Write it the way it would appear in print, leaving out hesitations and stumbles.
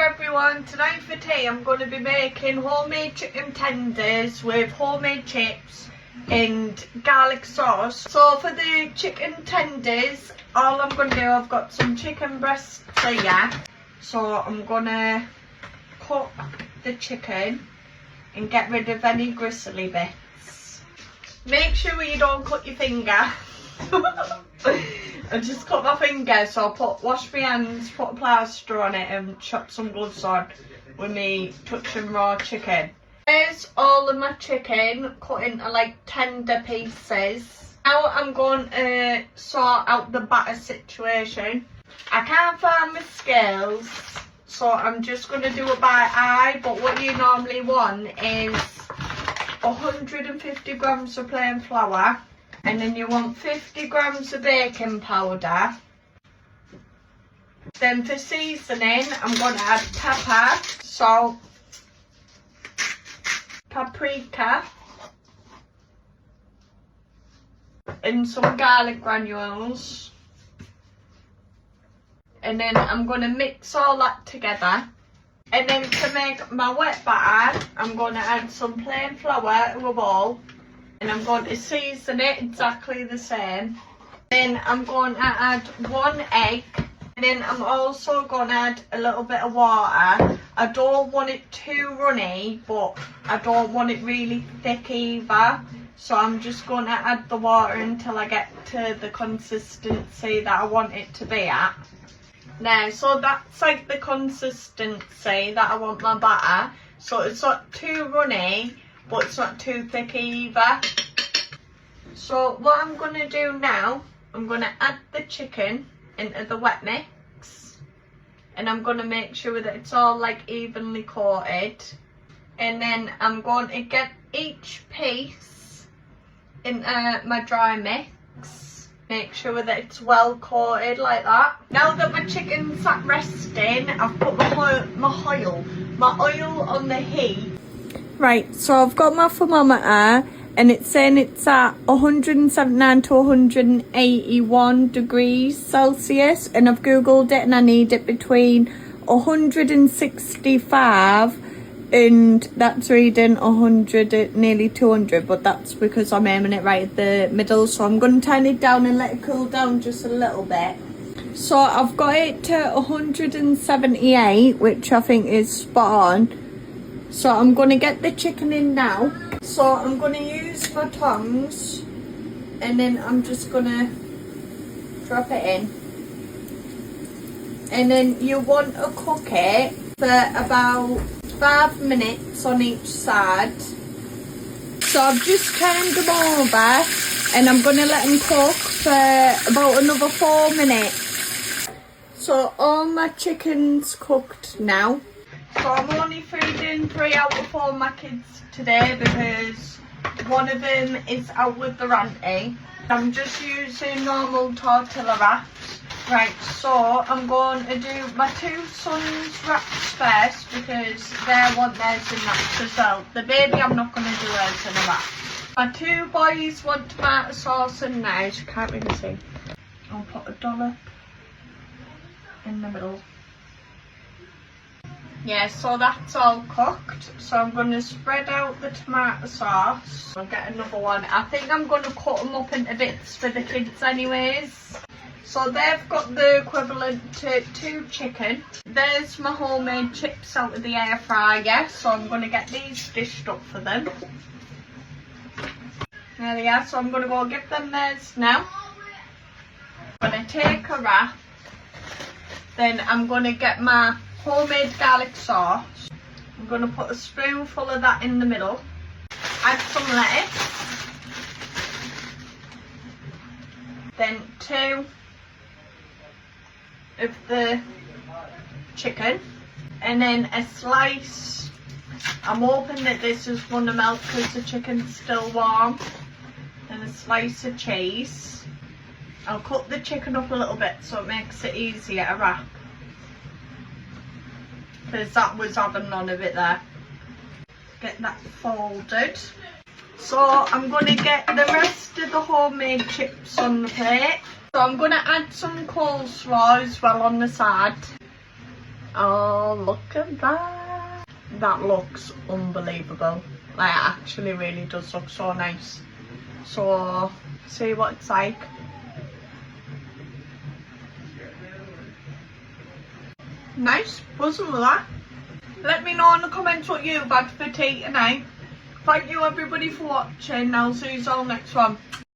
everyone, tonight for tea I'm going to be making homemade chicken tenders with homemade chips and garlic sauce. So for the chicken tenders, all I'm going to do, I've got some chicken breasts here. So I'm going to cut the chicken and get rid of any gristly bits. Make sure you don't cut your finger. I just cut my finger, so I wash my hands, put a plaster on it and chuck some gloves on with me touching raw chicken. There's all of my chicken cut into like tender pieces. Now I'm going to sort out the batter situation. I can't find my scales, so I'm just going to do it by eye, but what you normally want is 150 grams of plain flour. And then you want 50 grams of baking powder. Then for seasoning, I'm going to add pepper, salt, paprika, and some garlic granules. And then I'm going to mix all that together. And then to make my wet batter, I'm going to add some plain flour to a bowl. And I'm going to season it exactly the same. Then I'm going to add 1 egg. And then I'm also going to add a little bit of water. I don't want it too runny, but I don't want it really thick either. So I'm just going to add the water until I get to the consistency that I want it to be at. Now, so that's like the consistency that I want my batter. So it's not too runny, but it's not too thick either. So what I'm going to do now, I'm going to add the chicken into the wet mix. And I'm going to make sure that it's all like evenly coated. And then I'm going to get each piece into my dry mix. Make sure that it's well coated like that. Now that my chicken's at resting, I've put my oil on the heat. Right, so I've got my thermometer and it's saying it's at 179 to 181 degrees Celsius, and I've googled it and I need it between 165 and that's reading 100, nearly 200, but that's because I'm aiming it right at the middle. So I'm going to turn it down and let it cool down just a little bit. So I've got it to 178, which I think is spot on. So I'm going to get the chicken in now. So I'm going to use my tongs and then I'm just going to drop it in. And then you want to cook it for about 5 minutes on each side. So I've just turned them over and I'm going to let them cook for about another 4 minutes. So all my chicken's cooked now. So I'm only feeding 3 out of 4 my kids today because one of them is out with the auntie. I'm just using normal tortilla wraps. Right, so I'm going to do my 2 sons' wraps first because they want theirs in wraps as well. The baby I'm not going to do hers in a wrap. My 2 boys want tomato sauce and nice. You can't really see. I'll put a dollop in the middle. Yeah, so that's all cooked. So I'm going to spread out the tomato sauce. I'll get another one. I think I'm going to cut them up into bits for the kids anyways. So they've got the equivalent to 2 chicken. There's my homemade chips out of the air fryer. So I'm going to get these dished up for them. There they are. So I'm going to go give them theirs now. I'm going to take a wrap. Then I'm going to get my homemade garlic sauce. I'm going to put a spoonful of that in the middle. Add some lettuce. Then 2 of the chicken. And then a slice. I'm hoping that this is going to melt because the chicken's still warm. And a slice of cheese. I'll cut the chicken up a little bit so it makes it easier to wrap. Because that was having none of it there. Get that folded. So I'm going to get the rest of the homemade chips on the plate. So I'm going to add some coleslaw as well on the side. Oh, look at that. That looks unbelievable. Like, it actually really does look so nice. So, see what it's like. Nice, wasn't that? Let me know in the comments what you've had for tea tonight. Thank you everybody for watching. I'll see you all next one.